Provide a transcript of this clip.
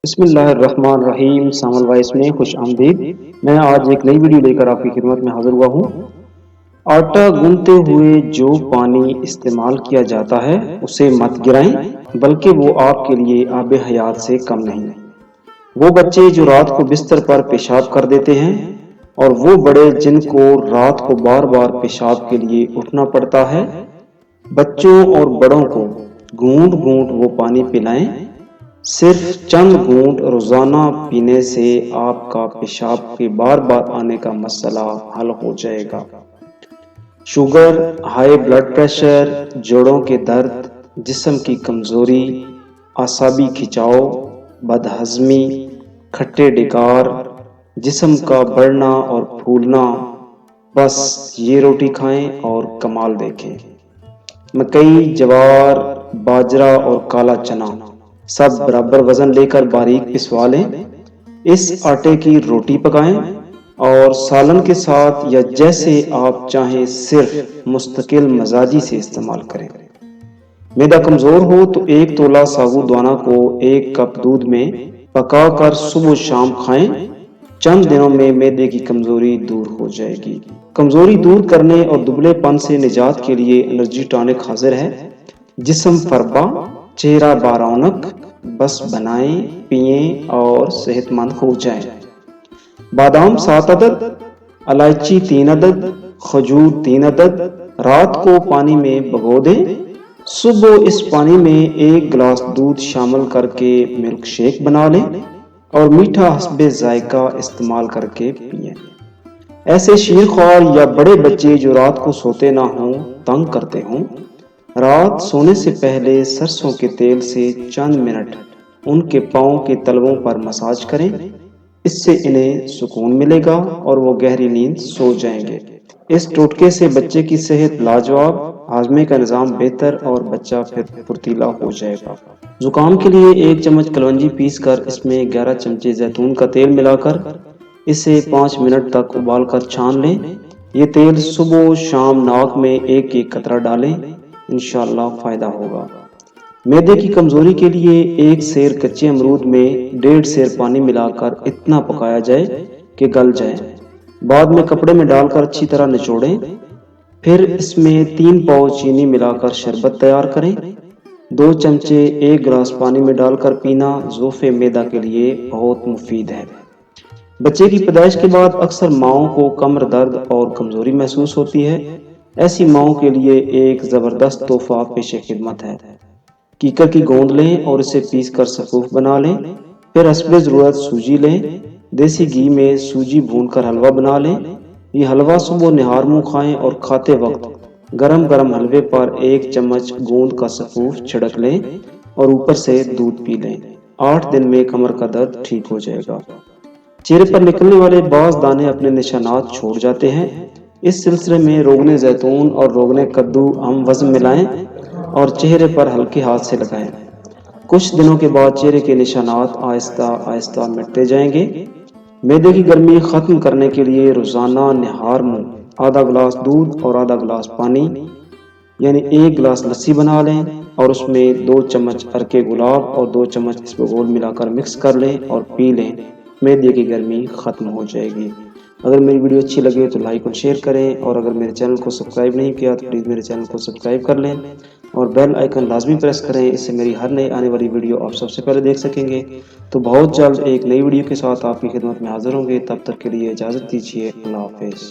بسم اللہ الرحمن الرحیم، سامل وائس میں خوش آمدید۔ میں آج ایک نئی ویڈیو لے کر آپ کی خدمت میں حاضر ہوا ہوں۔ آٹا گوندتے ہوئے جو پانی استعمال کیا جاتا ہے اسے مت گرائیں، بلکہ وہ آپ کے لیے آب حیات سے کم نہیں۔ وہ بچے جو رات کو بستر پر پیشاب کر دیتے ہیں، اور وہ بڑے جن کو رات کو بار بار پیشاب کے لیے اٹھنا پڑتا ہے، بچوں اور بڑوں کو گھونٹ گھونٹ وہ پانی پلائیں۔ صرف چند گھونٹ روزانہ پینے سے آپ کا پیشاب کے بار بار آنے کا مسئلہ حل ہو جائے گا۔ شوگر، ہائی بلڈ پریشر، جوڑوں کے درد، جسم کی کمزوری، اعصابی کھچاؤ، بد ہضمی، کھٹے ڈکار، جسم کا بڑھنا اور پھولنا، بس یہ روٹی کھائیں اور کمال دیکھیں۔ مکئی، جوار، باجرہ اور کالا چنا سب برابر وزن لے کر باریک پسوا لیں۔ اس آٹے کی روٹی پکائیں اور سالن کے ساتھ یا جیسے آپ چاہیں صرف مستقل مزاجی سے استعمال کریں۔ معدہ کمزور ہو تو ایک تولا ثابوت دانہ کو ایک کپ دودھ میں پکا کر صبح و شام کھائیں۔ چند دنوں میں معدے کی کمزوری دور ہو جائے گی۔ کمزوری دور کرنے اور دبلے پن سے نجات کے لیے انرجی ٹانک حاضر ہے۔ جسم فربا، چہرہ بارونق، بس بنائیں، پئیں اور صحت مند ہو جائیں۔ بادام 7 عدد، الائچی 3 عدد، کھجور 3 عدد رات کو پانی میں بھگو دیں۔ صبح اس پانی میں 1 گلاس دودھ شامل کر کے ملک شیک بنا لیں اور میٹھا حسب ذائقہ استعمال کر کے پئیں۔ ایسے شیرخوار یا بڑے بچے جو رات کو سوتے نہ ہوں، تنگ کرتے ہوں، رات سونے سے پہلے سرسوں کے تیل سے چند منٹ ان کے پاؤں کے تلووں پر مساج کریں۔ اس سے انہیں سکون ملے گا اور وہ گہری نیند سو جائیں گے۔ اس ٹوٹکے سے بچے کی صحت لاجواب، ہاضمے کا نظام بہتر اور بچہ پھر پھرتیلا ہو جائے گا۔ زکام کے لیے 1 چمچ کلونجی پیس کر اس میں 11 چمچے زیتون کا تیل ملا کر اسے 5 منٹ تک ابال کر چھان لیں۔ یہ تیل صبح و شام ناک میں 1 قطرہ ڈالیں، انشاءاللہ فائدہ ہوگا۔ معدے کی کمزوری کے لیے 1 سیر کچے امرود میں 1.5 سیر پانی ملا کر اتنا پکایا جائے کہ گل جائے۔ بعد میں کپڑے میں ڈال کر اچھی طرح نچوڑیں۔ پھر اس میں 3 پاؤ چینی ملا کر شربت تیار کریں۔ 2 چمچے 1 گلاس پانی میں ڈال کر پینا ضعف معدہ کے لیے بہت مفید ہے۔ بچے کی پیدائش کے بعد اکثر ماؤں کو کمر درد اور کمزوری محسوس ہوتی ہے۔ ایسی ماؤں کے لیے ایک زبردست تحفہ پیش خدمت ہے۔ کیکر کی گوند لیں اور اسے پیس کر سفوف بنا لیں۔ پھر حسب ضرورت سوجی لیں۔ دیسی گھی میں سوجی بھون کر حلوہ بنا لیں۔ یہ حلوہ صبح نہار منہ کھائیں اور کھاتے وقت گرم گرم حلوے پر 1 چمچ گوند کا سفوف چھڑک لیں اور اوپر سے دودھ پی لیں۔ 8 دن میں کمر کا درد ٹھیک ہو جائے گا۔ چہرے پر نکلنے والے بعض دانے اپنے نشانات چھوڑ جاتے ہیں۔ اس سلسلے میں روغن زیتون اور روغن کدو ہم وزن ملائیں اور چہرے پر ہلکے ہاتھ سے لگائیں۔ کچھ دنوں کے بعد چہرے کے نشانات آہستہ آہستہ مٹتے جائیں گے۔ معدے کی گرمی ختم کرنے کے لیے روزانہ نہار منہ آدھا گلاس دودھ اور آدھا گلاس پانی یعنی 1 گلاس لسی بنا لیں اور اس میں 2 چمچ عرق گلاب اور 2 چمچ اسبغول ملا کر مکس کر لیں اور پی لیں۔ معدے کی گرمی ختم ہو جائے گی۔ اگر میری ویڈیو اچھی لگے تو لائک اور شیئر کریں، اور اگر میرے چینل کو سبسکرائب نہیں کیا تو پلیز میرے چینل کو سبسکرائب کر لیں اور بیل آئیکن لازمی پریس کریں، اس سے میری ہر نئی آنے والی ویڈیو آپ سب سے پہلے دیکھ سکیں گے۔ تو بہت جلد ایک نئی ویڈیو کے ساتھ آپ کی خدمت میں حاضر ہوں گے۔ تب تک کے لیے اجازت دیجیے۔ اللہ حافظ۔